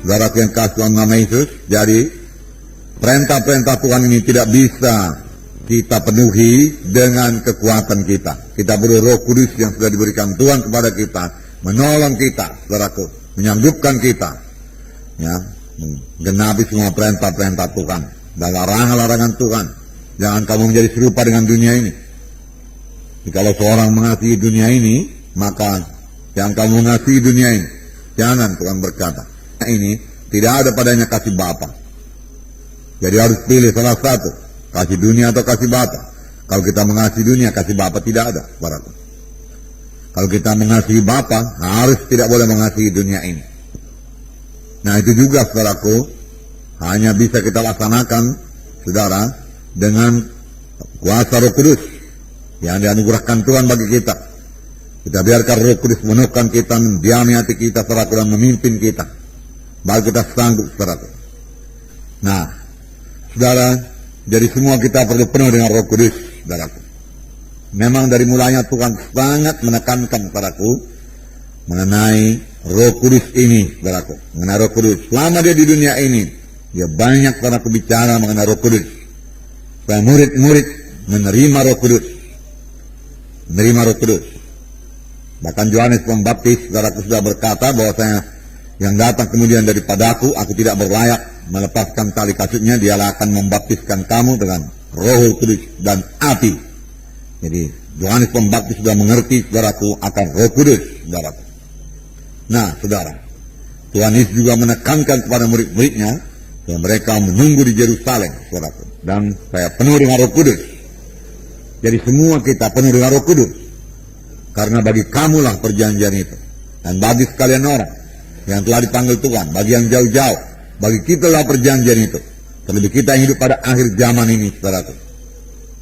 Saudaraku yang kasih Tuhan nama Yesus, jadi perintah-perintah Tuhan ini tidak bisa kita penuhi dengan kekuatan kita. Kita perlu Roh Kudus yang sudah diberikan Tuhan kepada kita, menolong kita, saudaraku, menyanggupkan kita, ya, menggenapi semua perintah-perintah Tuhan dan larangan-larangan Tuhan. Jangan kamu menjadi serupa dengan dunia ini. Jikalau seorang mengasihi dunia ini, maka yang kamu mengasihi dunia ini. Jangan, Tuhan berkata. Ini tidak ada padanya kasih Bapa. Jadi harus pilih salah satu, kasih dunia atau kasih Bapa. Kalau kita mengasihi dunia, kasih Bapa tidak ada, saudaraku. Kalau kita mengasihi Bapa, harus tidak boleh mengasihi dunia ini. Nah itu juga, saudaraku, hanya bisa kita laksanakan, saudara, dengan kuasa Roh Kudus yang dianugerahkan Tuhan bagi kita. Kita biarkan Roh Kudus menekan kita, mendiami hati kita, saudaraku, dan memimpin kita. Baru kita sanggup, saudaraku. Nah, saudara, jadi semua kita perlu penuh dengan Roh Kudus, saudaraku. Memang dari mulanya Tuhan sangat menekankan, saudaraku, mengenai Roh Kudus ini, saudaraku. Mengenai Roh Kudus. Selama dia di dunia ini, dia banyak, saudaraku, bicara mengenai Roh Kudus. Supaya murid-murid menerima Roh Kudus. Menerima Roh Kudus. Bahkan Yohanes Pembaptis, saudaraku, sudah berkata bahwasanya yang datang kemudian daripadaku, aku tidak berlayak melepaskan tali kasutnya, dialah akan membaptiskan kamu dengan Roh Kudus dan api. Jadi Yohanes Pembaptis sudah mengerti, saudaraku, akan Roh Kudus, saudaraku. Nah, saudara, Tuhan Yesus juga menekankan kepada murid-muridnya yang mereka menunggu di Yerusalem, saudaraku, dan saya penuh dengan Roh Kudus. Jadi semua kita penuh dengan Roh Kudus, karena bagi kamulah perjanjian itu, dan bagi sekalian orang yang telah dipanggil Tuhan, bagi yang jauh-jauh, bagi kita lah perjanjian itu. Terlebih kita yang hidup pada akhir zaman ini, saudaraku,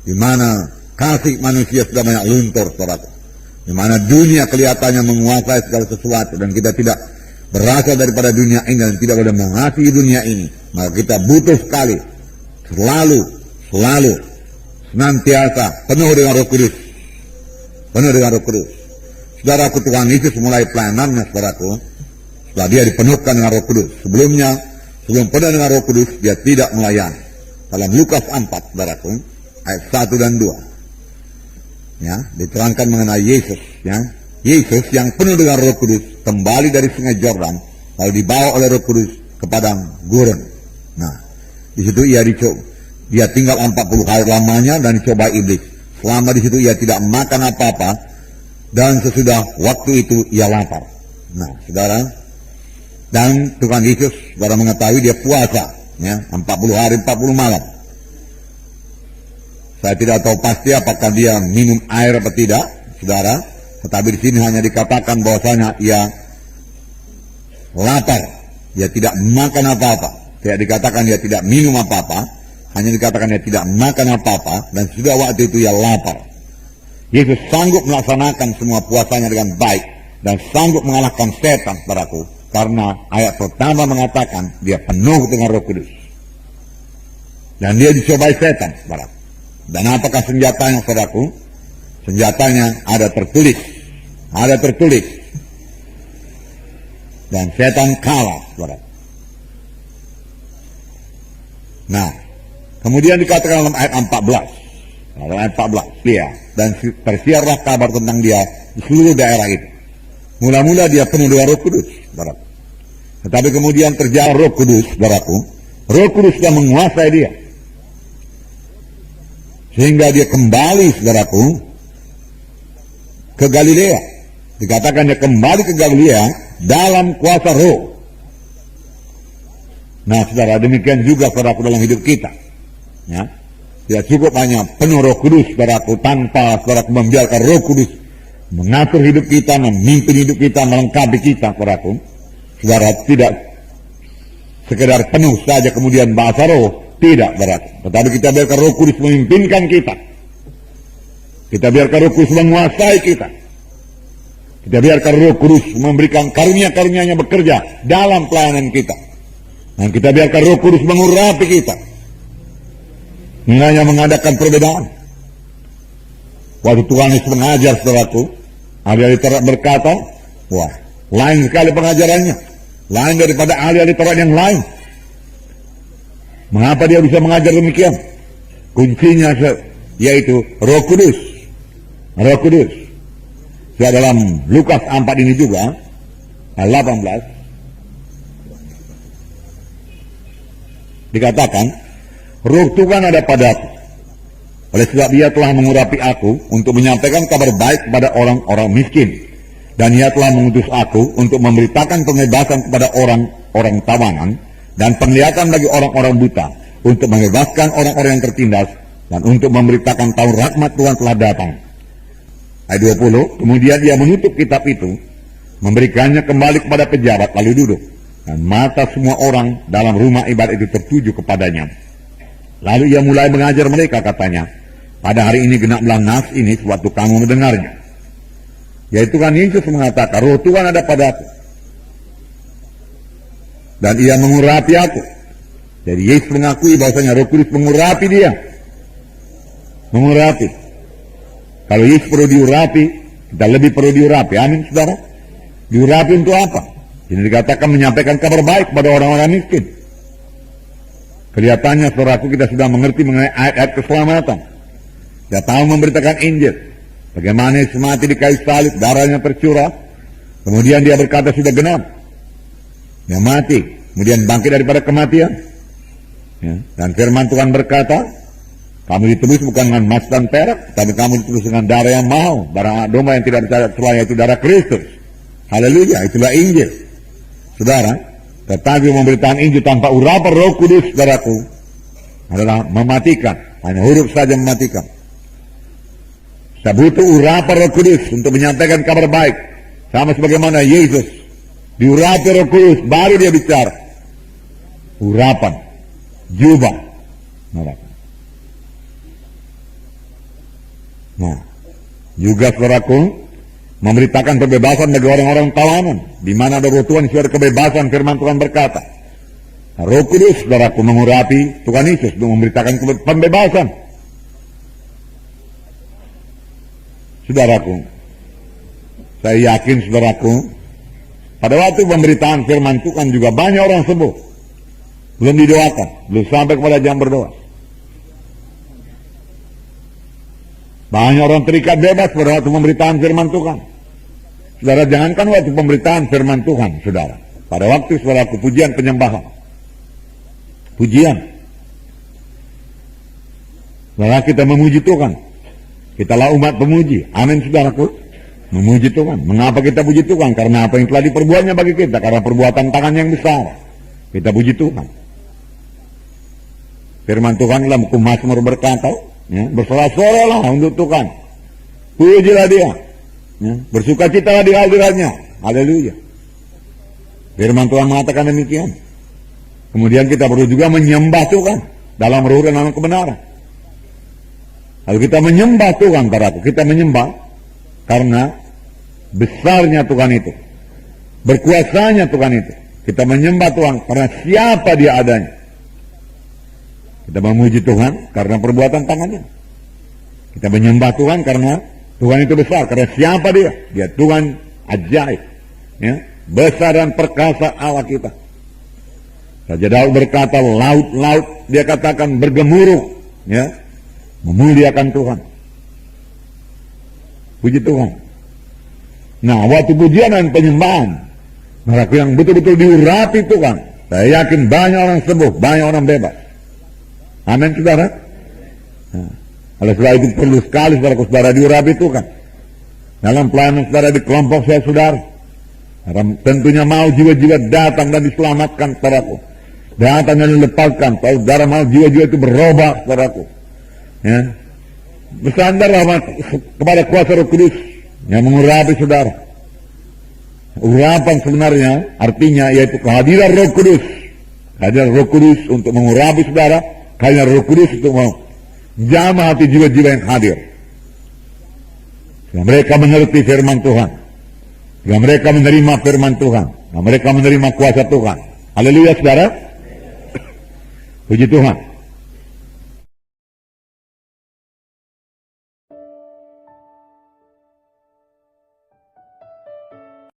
di mana kasih manusia sudah banyak luntur, saudaraku, di mana dunia kelihatannya menguasai segala sesuatu, dan kita tidak berasal daripada dunia ini dan tidak boleh mengasihi dunia ini. Maka kita butuh sekali, selalu, senantiasa penuh dengan Roh Kudus, penuh dengan Roh Kudus. Saudaraku, Tuhan Yesus mulai pelayanannya, saudaraku, setelah dia dipenuhkan dengan Roh Kudus. Sebelum penuh dengan Roh Kudus, dia tidak melayani. Dalam Lukas 4, saudaraku, ayat 1 dan 2. Ya, diterangkan mengenai Yesus, ya. Yesus yang penuh dengan Roh Kudus kembali dari Sungai Yordan, lalu dibawa oleh Roh Kudus ke padang gurun. Nah, di situ dia tinggal 40 hari lamanya dan dicoba iblis. Selama di situ ia tidak makan apa-apa, dan sesudah waktu itu ia lapar. Nah, saudara, dan Tuhan Yesus baru mengetahui dia puasa, ya, 40 hari 40 malam. Saya tidak tahu pasti apakah dia minum air atau tidak, saudara. Tetapi di sini hanya dikatakan bahwasanya ia lapar, dia tidak makan apa-apa. Tidak dikatakan dia tidak minum apa-apa, hanya dikatakan dia tidak makan apa-apa, dan sudah waktu itu ia lapar. Yesus sanggup melaksanakan semua puasanya dengan baik dan sanggup mengalahkan setan, saudaraku. Karena ayat pertama mengatakan dia penuh dengan Roh Kudus. Dan dia dicobai setan, saudara. Dan apakah senjatanya, saudaraku? Senjatanya ada tertulis. Ada tertulis. Dan setan kalah, saudara. Nah, kemudian dikatakan dalam ayat 14. Dalam ayat 14, dia. Dan tersiarlah kabar tentang dia di seluruh daerah itu. Mula-mula dia penuh dengan Roh Kudus, saudara. Tetapi kemudian terjadi Roh Kudus, saudaraku. Roh Kudus sudah menguasai dia. Sehingga dia kembali, saudaraku, ke Galilea. Dikatakan dia kembali ke Galilea dalam kuasa Roh. Nah, saudara, demikian juga, saudaraku, dalam hidup kita. Ya, tidak cukup hanya penuh Roh Kudus, saudaraku, tanpa, saudaraku, membiarkan Roh Kudus mengatur hidup kita, memimpin hidup kita, melengkapi kita, saudaraku. Saudara, tidak sekedar penuh saja kemudian bahasa roh, tidak, saudara. Tetapi kita biarkan Roh Kudus memimpinkan kita. Kita biarkan Roh Kudus menguasai kita. Kita biarkan Roh Kudus memberikan karunia-karunia-Nya bekerja dalam pelayanan kita. Dan kita biarkan Roh Kudus mengurapi kita. Hanya mengadakan perbedaan. Waktu Tuhan Yesus mengajar, saudaraku, ada berkata, wah, lain sekali pengajarannya, lain daripada ahli-ahli Taurat yang lain. Mengapa dia bisa mengajar demikian? Kuncinya yaitu Roh Kudus. Roh Kudus. Dalam Lukas 4 ini juga, 18, dikatakan, Roh Tuhan ada padaku. Oleh sebab Ia telah mengurapi aku untuk menyampaikan kabar baik kepada orang-orang miskin. Dan Ia telah mengutus aku untuk memberitakan pembebasan kepada orang-orang tawanan dan penglihatan bagi orang-orang buta, untuk membebaskan orang-orang yang tertindas, dan untuk memberitakan tahun rahmat Tuhan telah datang. Ayat 20, kemudian Ia menutup kitab itu, memberikannya kembali kepada pejabat, lalu duduk. Dan mata semua orang dalam rumah ibadat itu tertuju kepadanya. Lalu Ia mulai mengajar mereka, katanya, pada hari ini genaplah nas ini sewaktu kamu mendengarnya. Yaitu kan Yesus mengatakan, Roh Tuhan ada padaku, dan Ia mengurapi aku. Jadi Yesus mengakui bahwasanya Roh Kudus mengurapi dia. Mengurapi. Kalau Yesus perlu diurapi, kita lebih perlu diurapi. Amin, saudara. Diurapi untuk apa? Ini dikatakan menyampaikan kabar baik kepada orang-orang miskin. Kelihatannya, saudaraku, kita sudah mengerti mengenai ayat-ayat keselamatan. Kita tahu memberitakan Injil. Bagaimana Yesus mati di kayu salib, darahnya tercurah. Kemudian Dia berkata sudah genap. Dia mati, kemudian bangkit daripada kematian. Ya. Dan firman Tuhan berkata, kamu ditebus bukan dengan emas dan perak, tapi kamu ditebus dengan darah yang mahal, darah domba yang tidak ada celahnya, itu darah Kristus. Haleluya, itulah Injil. Saudara, tetapi memberitakan Injil tanpa urapan Roh Kudus, saudaraku, adalah mematikan. Hanya huruf saja mematikan. Saya butuh urapan Roh Kudus untuk menyampaikan kabar baik. Sama sebagaimana Yesus diurapi Roh Kudus, baru Dia bicara. Urapan, jubah. Nah, juga saudaraku, memberitakan kebebasan bagi orang-orang tawanan. Di mana ada Roh Tuhan, sudah ada kebebasan. Firman Tuhan berkata, Roh Kudus, saudaraku, mengurapi Tuhan Yesus untuk memberitakan pembebasan. Saudaraku, saya yakin, saudaraku, pada waktu pemberitaan firman Tuhan juga banyak orang sembuh. Belum didoakan, belum sampai kepada jam berdoa. Banyak orang terikat bebas pada waktu pemberitaan firman Tuhan. Saudara, jangankan waktu pemberitaan firman Tuhan, saudara. Pada waktu, saudaraku, pujian penyembahan. Pujian. Saudara, kita memuji Tuhan. Kitalah umat pemuji. Amin, saudaraku. Memuji Tuhan. Mengapa kita puji Tuhan? Karena apa yang telah diperbuatnya bagi kita. Karena perbuatan tangan yang besar. Kita puji Tuhan. Firman Tuhan dalam Hukum Mazmur berkata, ya, bersorak-soraklah untuk Tuhan. Pujilah Dia. Ya, bersukacitalah di hadiratnya. Haleluya. Firman Tuhan mengatakan demikian. Kemudian kita perlu juga menyembah Tuhan dalam roh dan dalam kebenaran. Kalau kita menyembah Tuhan, saudaraku, kita menyembah karena besarnya Tuhan itu, berkuasanya Tuhan itu. Kita menyembah Tuhan karena siapa Dia adanya. Kita memuji Tuhan karena perbuatan tangannya. Kita menyembah Tuhan karena Tuhan itu besar, karena siapa Dia? Dia Tuhan ajaib, ya, besar dan perkasa Allah kita. Raja Daud berkata, laut-laut, dia katakan bergemuruh, ya, memuliakan Tuhan. Puji Tuhan. Nah, waktu pujian dan penyembahan, mereka yang betul-betul diurapi Tuhan, saya yakin banyak orang sembuh, banyak orang bebas. Amin, saudara. Nah, oleh sebab itu perlu sekali, saudara diurapi Tuhan. Dalam pelayanan saudara di kelompok saya, saudara, tentunya mau jiwa-jiwa datang dan diselamatkan, saudaraku. Datang dan dilepaskan. Saudara mau jiwa-jiwa itu berubah, saudaraku. Ya, bersandarlah kepada kuasa Roh Kudus yang mengurapi saudara. Urapan sebenarnya artinya yaitu kehadiran Roh Kudus. Kehadiran Roh Kudus untuk mengurapi saudara. Kehadiran Roh Kudus untuk menjamah hati jiwa-jiwa yang hadir. Sehingga mereka mengerti firman Tuhan. Sehingga mereka menerima firman Tuhan. Sehingga mereka menerima kuasa Tuhan. Haleluya, saudara. Puji Tuhan.